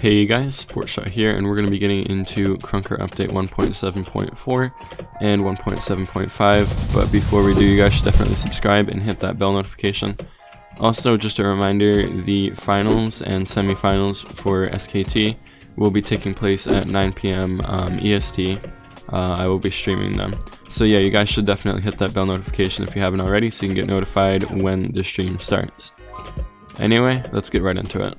Hey guys, Sportshot here, and we're going to be getting into Krunker update 1.7.4 and 1.7.5, but before we do, you guys should definitely subscribe and hit that bell notification. Also, just a reminder, the finals and semifinals for SKT will be taking place at 9 p.m. EST. I will be streaming them. So yeah, you guys should definitely hit that bell notification if you haven't already, so you can get notified when the stream starts. Anyway, let's get right into it.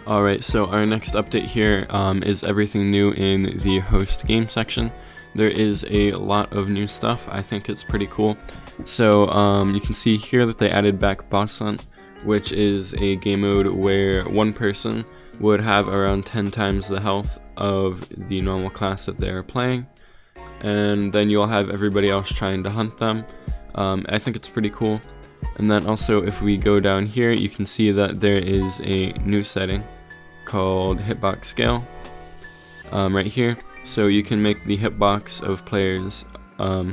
Alright, so our next update here is everything new in the host game section. There is a lot of new stuff. I think it's pretty cool. So you can see here that they added back Boss Hunt, which is a game mode where one person would have around 10 times the health of the normal class that they're playing, and then you'll have everybody else trying to hunt them. I think it's pretty cool. And then also, if we go down here, you can see that there is a new setting called Hitbox Scale right here. So you can make the hitbox of players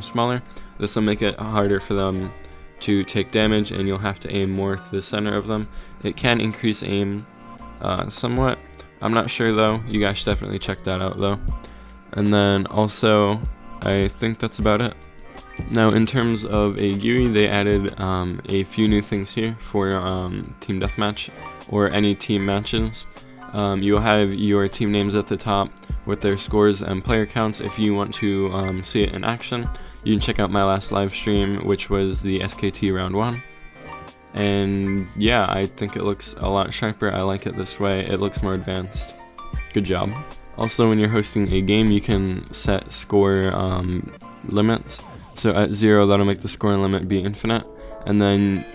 smaller. This will make it harder for them to take damage, and you'll have to aim more to the center of them. It can increase aim somewhat. I'm not sure though. You guys should definitely check that out though. And then also, I think that's about it. Now, in terms of a GUI, they added a few new things here for team deathmatch or any team matches. You'll have your team names at the top with their scores and player counts. If you want to see it in action, you can check out my last live stream, which was the SKT round 1. And yeah, I think it looks a lot sharper. I like it this way. It looks more advanced. Good job. Also, when you're hosting a game, you can set score limits. So at 0, that'll make the scoring limit be infinite. And then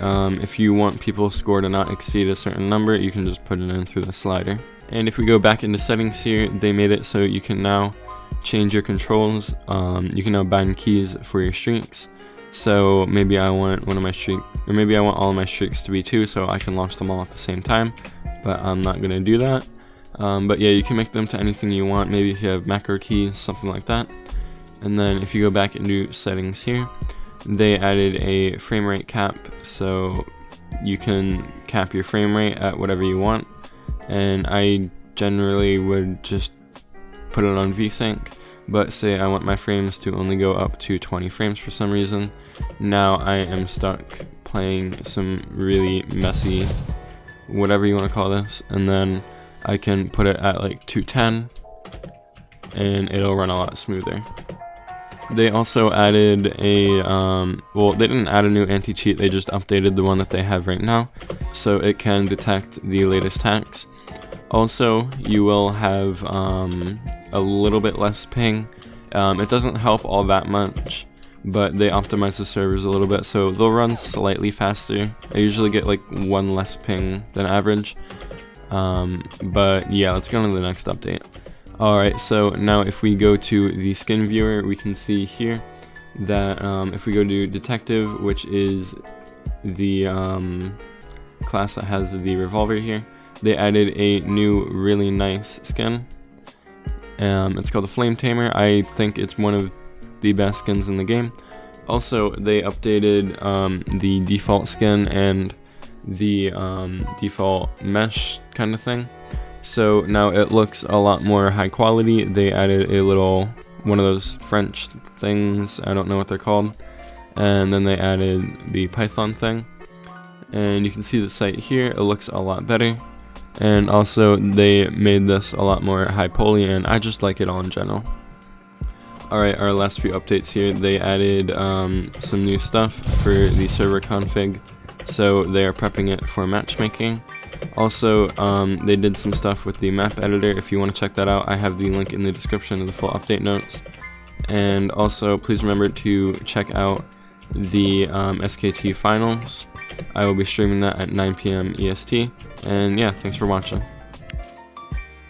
if you want people's score to not exceed a certain number, you can just put it in through the slider. And if we go back into settings here, they made it so you can now change your controls. You can now bind keys for your streaks. So maybe I want one of my streaks, or maybe I want all of my streaks to be 2, so I can launch them all at the same time. But I'm not gonna do that. But yeah, you can make them to anything you want. Maybe if you have macro keys, something like that. And then if you go back into settings here, they added a frame rate cap, so you can cap your frame rate at whatever you want. And I generally would just put it on VSync, but say I want my frames to only go up to 20 frames for some reason. Now I am stuck playing some really messy, whatever you want to call this, and then I can put it at like 210 and it'll run a lot smoother. They also added a, well, they didn't add a new anti-cheat, they just updated the one that they have right now, so it can detect the latest hacks. Also, you will have a little bit less ping. It doesn't help all that much, but they optimize the servers a little bit, so they'll run slightly faster. I usually get like 1 less ping than average, but yeah, let's go on to the next update. Alright, so now if we go to the skin viewer, we can see here that if we go to Detective, which is the class that has the revolver here, they added a new really nice skin. It's called the Flame Tamer. I think it's one of the best skins in the game. Also, they updated the default skin and the default mesh kind of thing. So now it looks a lot more high quality. They added a little, one of those French things, I don't know what they're called. And then they added the Python thing. And you can see the site here, it looks a lot better. And also they made this a lot more high poly, and I just like it all in general. Alright, our last few updates here, they added some new stuff for the server config. So they are prepping it for matchmaking. Also, they did some stuff with the map editor. If you want to check that out, I have the link in the description of the full update notes. And also, please remember to check out the SKT finals. I will be streaming that at 9 p.m. EST. And yeah, thanks for watching.